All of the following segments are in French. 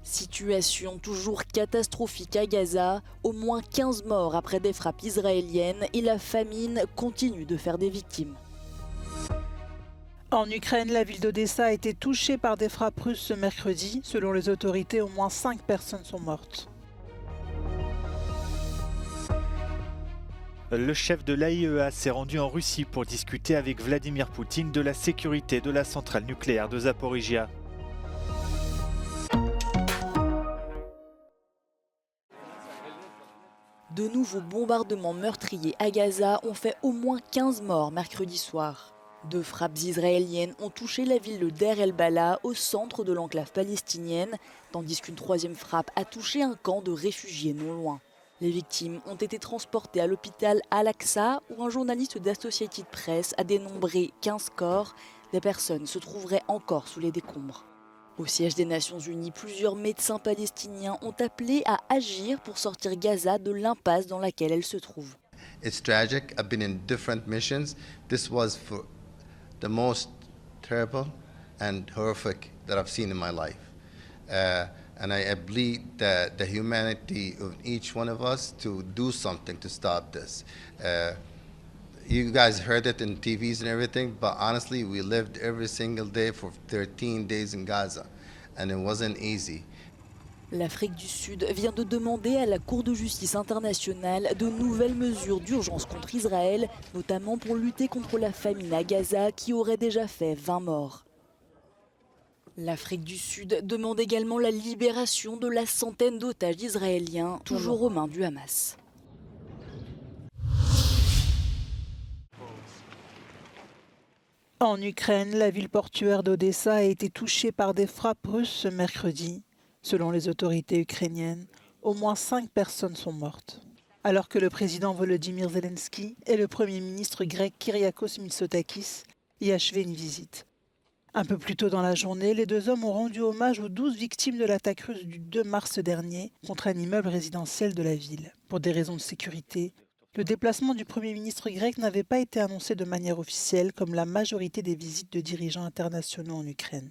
Situation toujours catastrophique à Gaza, au moins 15 morts après des frappes israéliennes et la famine continue de faire des victimes. En Ukraine, la ville d'Odessa a été touchée par des frappes russes ce mercredi. Selon les autorités, au moins 5 personnes sont mortes. Le chef de l'AIEA s'est rendu en Russie pour discuter avec Vladimir Poutine de la sécurité de la centrale nucléaire de Zaporijia. De nouveaux bombardements meurtriers à Gaza ont fait au moins 15 morts mercredi soir. 2 frappes israéliennes ont touché la ville de Deir el-Bala au centre de l'enclave palestinienne, tandis qu'une 3e frappe a touché un camp de réfugiés non loin. Les victimes ont été transportées à l'hôpital Al-Aqsa où un journaliste d'Associated Press a dénombré 15 corps. Des personnes se trouveraient encore sous les décombres. Au siège des Nations Unies, plusieurs médecins palestiniens ont appelé à agir pour sortir Gaza de l'impasse dans laquelle elle se trouve. It's tragic. I've been in different missions. This was for the most terrible and horrific that I've seen in my life. And I bleed the humanity of each one of us to do something to stop this. You guys heard it in TVs and everything, but honestly, we lived every single day for 13 days in Gaza, and it wasn't easy. L'Afrique du Sud vient de demander à la Cour de justice internationale de nouvelles mesures d'urgence contre Israël, notamment pour lutter contre la famine à Gaza qui aurait déjà fait 20 morts. L'Afrique du Sud demande également la libération de la centaine d'otages israéliens, toujours aux mains du Hamas. En Ukraine, la ville portuaire d'Odessa a été touchée par des frappes russes ce mercredi. Selon les autorités ukrainiennes, au moins 5 personnes sont mortes. Alors que le président Volodymyr Zelensky et le premier ministre grec Kyriakos Mitsotakis y achevaient une visite. Un peu plus tôt dans la journée, les 2 hommes ont rendu hommage aux 12 victimes de l'attaque russe du 2 mars dernier contre un immeuble résidentiel de la ville. Pour des raisons de sécurité, le déplacement du Premier ministre grec n'avait pas été annoncé de manière officielle comme la majorité des visites de dirigeants internationaux en Ukraine.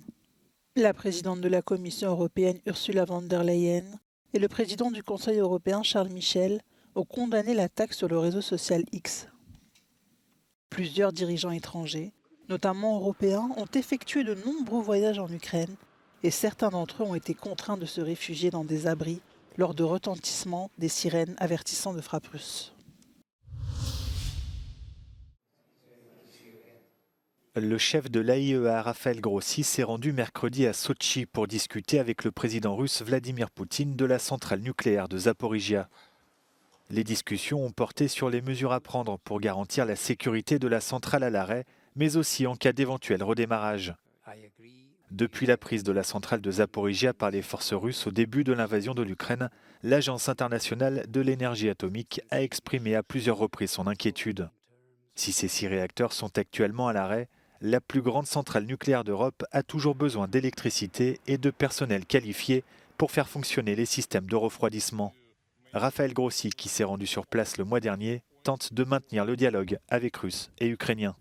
La présidente de la Commission européenne Ursula von der Leyen et le président du Conseil européen Charles Michel ont condamné l'attaque sur le réseau social X. Plusieurs dirigeants étrangers, notamment européens, ont effectué de nombreux voyages en Ukraine et certains d'entre eux ont été contraints de se réfugier dans des abris lors de retentissements des sirènes avertissant de frappes russes. Le chef de l'AIEA, Raphaël Grossi, s'est rendu mercredi à Sotchi pour discuter avec le président russe Vladimir Poutine de la centrale nucléaire de Zaporijia. Les discussions ont porté sur les mesures à prendre pour garantir la sécurité de la centrale à l'arrêt, mais aussi en cas d'éventuel redémarrage. Depuis la prise de la centrale de Zaporijia par les forces russes au début de l'invasion de l'Ukraine, l'Agence internationale de l'énergie atomique a exprimé à plusieurs reprises son inquiétude. Si ces 6 réacteurs sont actuellement à l'arrêt, la plus grande centrale nucléaire d'Europe a toujours besoin d'électricité et de personnel qualifié pour faire fonctionner les systèmes de refroidissement. Raphaël Grossi, qui s'est rendu sur place le mois dernier, tente de maintenir le dialogue avec Russes et Ukrainiens.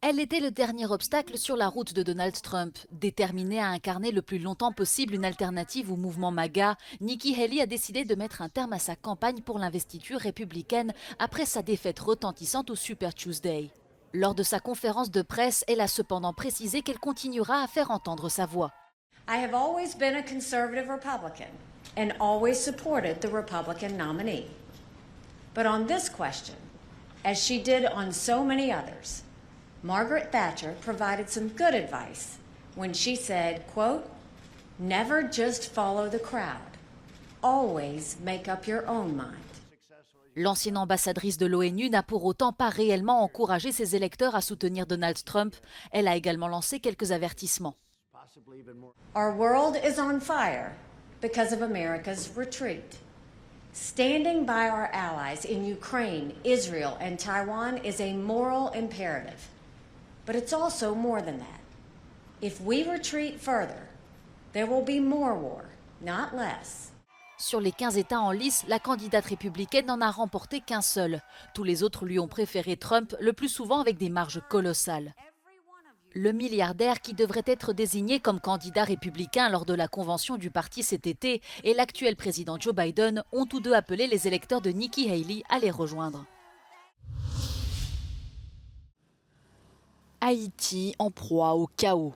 Elle était le dernier obstacle sur la route de Donald Trump. Déterminée à incarner le plus longtemps possible une alternative au mouvement MAGA, Nikki Haley a décidé de mettre un terme à sa campagne pour l'investiture républicaine après sa défaite retentissante au Super Tuesday. Lors de sa conférence de presse, elle a cependant précisé qu'elle continuera à faire entendre sa voix. I have always been a conservative Republican and always supported the Republican nominee. But on this question, as she did on so many others, Margaret Thatcher provided some good advice when she said, quote, "Never just follow the crowd. Always make up your own mind." L'ancienne ambassadrice de l'ONU n'a pour autant pas réellement encouragé ses électeurs à soutenir Donald Trump. Elle a également lancé quelques avertissements. Our world is on fire because of America's retreat. Standing by our allies in Ukraine, Israel, and Taiwan is a moral imperative. But it's also more than that. If we retreat further, there will be more war, not less. Sur les 15 États en lice, la candidate républicaine n'en a remporté qu'un seul. Tous les autres lui ont préféré Trump, le plus souvent avec des marges colossales. Le milliardaire qui devrait être désigné comme candidat républicain lors de la convention du parti cet été et l'actuel président Joe Biden ont tous deux appelé les électeurs de Nikki Haley à les rejoindre. Haïti en proie au chaos.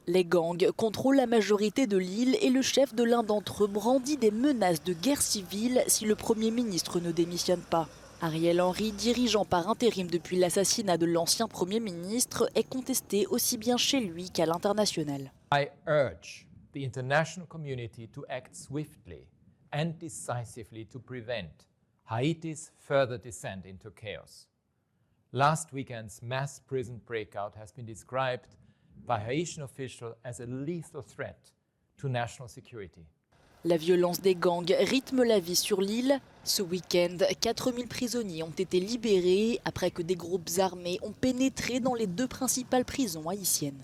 Les gangs contrôlent la majorité de l'île et le chef de l'un d'entre eux brandit des menaces de guerre civile si le Premier ministre ne démissionne pas. Ariel Henry, dirigeant par intérim depuis l'assassinat de l'ancien Premier ministre, est contesté aussi bien chez lui qu'à l'international. I urge the international community to act swiftly and decisively to prevent Haiti's further descent into chaos. Last weekend's mass prison breakout has been described by Haitian officials as a lethal threat to national security. La violence des gangs rythme la vie sur l'île. Ce week-end, 4000 prisonniers ont été libérés après que des groupes armés ont pénétré dans les deux principales prisons haïtiennes.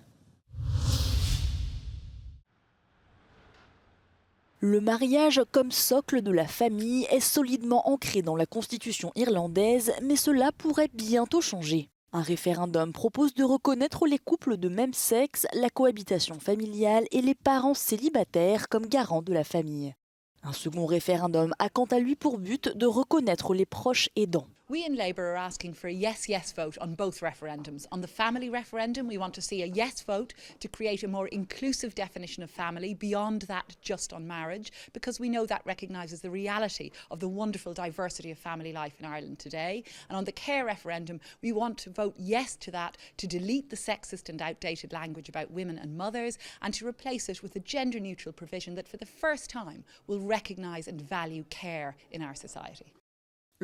Le mariage comme socle de la famille est solidement ancré dans la constitution irlandaise, mais cela pourrait bientôt changer. Un référendum propose de reconnaître les couples de même sexe, la cohabitation familiale et les parents célibataires comme garants de la famille. Un second référendum a quant à lui pour but de reconnaître les proches aidants. We in Labour are asking for a yes-yes vote on both referendums. On the family referendum, we want to see a yes vote to create a more inclusive definition of family beyond that just on marriage, because we know that recognises the reality of the wonderful diversity of family life in Ireland today. And on the care referendum, we want to vote yes to that, to delete the sexist and outdated language about women and mothers, and to replace it with a gender-neutral provision that for the first time will recognise and value care in our society.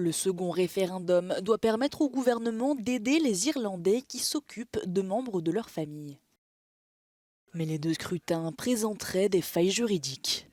Le second référendum doit permettre au gouvernement d'aider les Irlandais qui s'occupent de membres de leur famille. Mais les deux scrutins présenteraient des failles juridiques.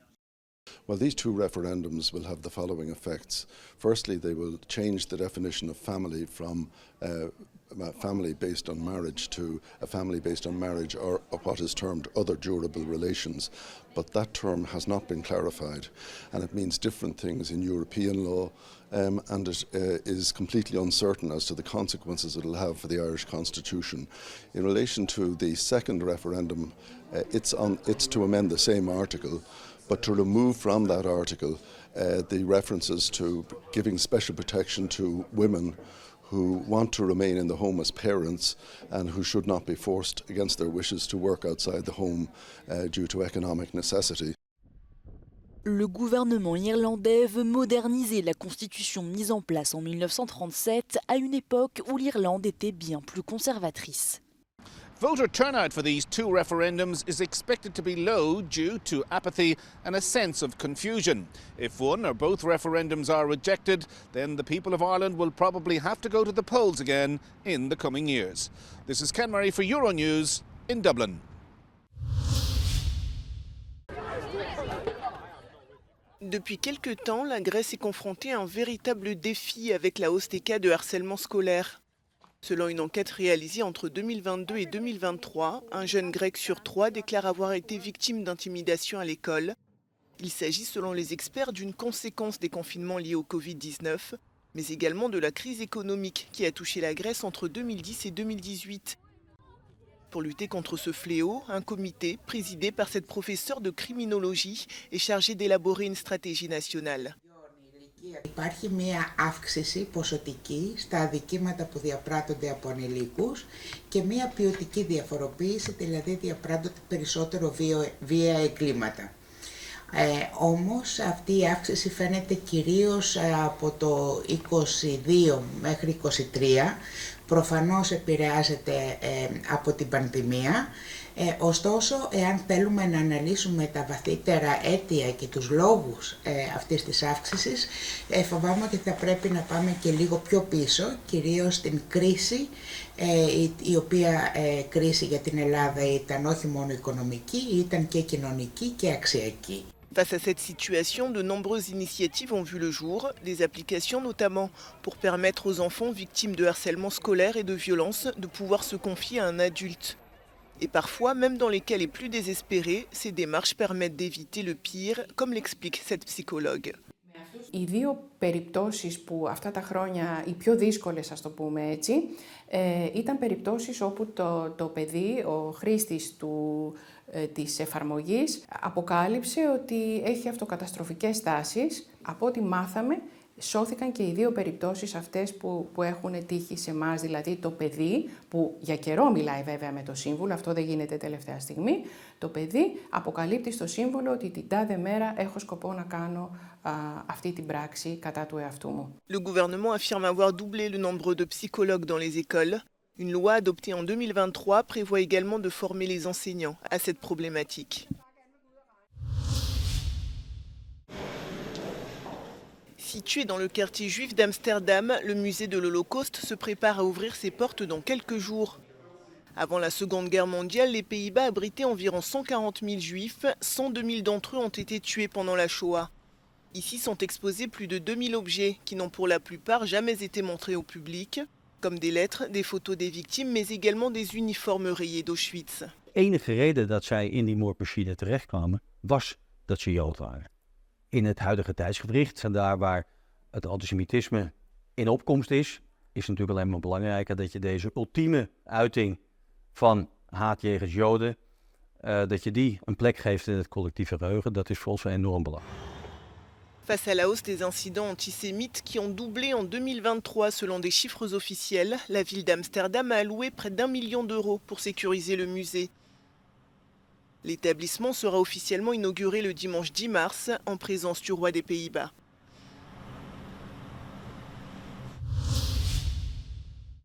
Well, these two referendums will have the following effects. Firstly, they will change the definition of family from a family based on marriage to a family based on marriage or what is termed other durable relations. But that term has not been clarified, and it means different things in European law, and it is completely uncertain as to the consequences it will have for the Irish Constitution. In relation to the second referendum, it's to amend the same article, but to remove from that article the references to giving special protection to women who want to remain in the home as parents and who should not be forced against their wishes to work outside the home due to economic necessity. Le gouvernement irlandais veut moderniser la constitution mise en place en 1937 à une époque où l'Irlande était bien plus conservatrice. Voter turnout for these two referendums is expected to be low due to apathy and a sense of confusion. If one or both referendums are rejected, then the people of Ireland will probably have to go to the polls again in the coming years. This is Ken Murray for Euronews in Dublin. Depuis quelque temps, la Grèce est confrontée à un véritable défi avec la hausse des cas de harcèlement scolaire. Selon une enquête réalisée entre 2022 et 2023, un jeune grec sur 3 déclare avoir été victime d'intimidation à l'école. Il s'agit selon les experts d'une conséquence des confinements liés au Covid-19, mais également de la crise économique qui a touché la Grèce entre 2010 et 2018. Pour lutter contre ce fléau, un comité présidé par cette professeure de criminologie est chargé d'élaborer une stratégie nationale. Υπάρχει μία αύξηση ποσοτική στα αδικήματα που διαπράττονται από ανηλίκους και μία ποιοτική διαφοροποίηση, δηλαδή διαπράττονται περισσότερο βία εγκλήματα. Όμως αυτή η αύξηση φαίνεται κυρίως από το 22 μέχρι 23, προφανώς επηρεάζεται από την πανδημία. Ωστόσο, εάν θέλουμε να αναλύσουμε τα βαθύτερα αίτια και τους λόγους αυτής της αύξησης, φοβάμαι ότι θα πρέπει να πάμε και λίγο πιο πίσω, κυρίως στην κρίση, η οποία κρίση για την Ελλάδα ήταν όχι μόνο οικονομική, ήταν και κοινωνική και αξιακή. Face à cette situation, de nombreuses initiatives ont vu le jour, des applications notamment pour permettre aux enfants victimes de harcèlement scolaire et de violence de pouvoir se confier à un adulte. Et parfois, même dans les cas les plus désespérés, ces démarches permettent d'éviter le pire, comme l'explique cette psychologue. Οι δύο περιπτώσεις που αυτά τα χρόνια, οι πιο δύσκολες ας το πούμε έτσι, ήταν περιπτώσεις όπου το παιδί, ο χρήστης της εφαρμογής, αποκάλυψε ότι έχει αυτοκαταστροφικές τάσεις. Από ό,τι μάθαμε, σώθηκαν και οι δύο περιπτώσεις αυτές που έχουν τύχει σε εμάς, δηλαδή το παιδί, που για καιρό μιλάει βέβαια με το σύμβουλο, αυτό δεν γίνεται τελευταία στιγμή, το παιδί αποκαλύπτει στο σύμβουλο ότι την τάδε μέρα έχω σκοπό να κάνω αυτή την πράξη κατά του εαυτού μου. Le gouvernement affirme avoir doublé le nombre de psychologues dans les écoles. Une loi adoptée en 2023 prévoit également de former les enseignants à cette problématique. Situé dans le quartier juif d'Amsterdam, le musée de l'Holocauste se prépare à ouvrir ses portes dans quelques jours. Avant la Seconde Guerre mondiale, les Pays-Bas abritaient environ 140 000 juifs. 102 000 d'entre eux ont été tués pendant la Shoah. Ici sont exposés plus de 2000 objets qui n'ont pour la plupart jamais été montrés au public, comme des lettres, des photos des victimes, mais également des uniformes rayés d'Auschwitz. De enige reden dat zij in die moordmachine terechtkwamen, was dat ze Jood waren. In het huidige tijdsgewricht, en daar waar het antisemitisme in opkomst is het natuurlijk alleen maar belangrijker dat je deze ultieme uiting van haat jegens Joden, dat je die een plek geeft in het collectieve geheugen. Dat is voor ons enorm belangrijk. Face à la hausse des incidents antisémites qui ont doublé en 2023 selon des chiffres officiels, la ville d'Amsterdam a alloué près d'1 million d'euros pour sécuriser le musée. L'établissement sera officiellement inauguré le dimanche 10 mars en présence du roi des Pays-Bas.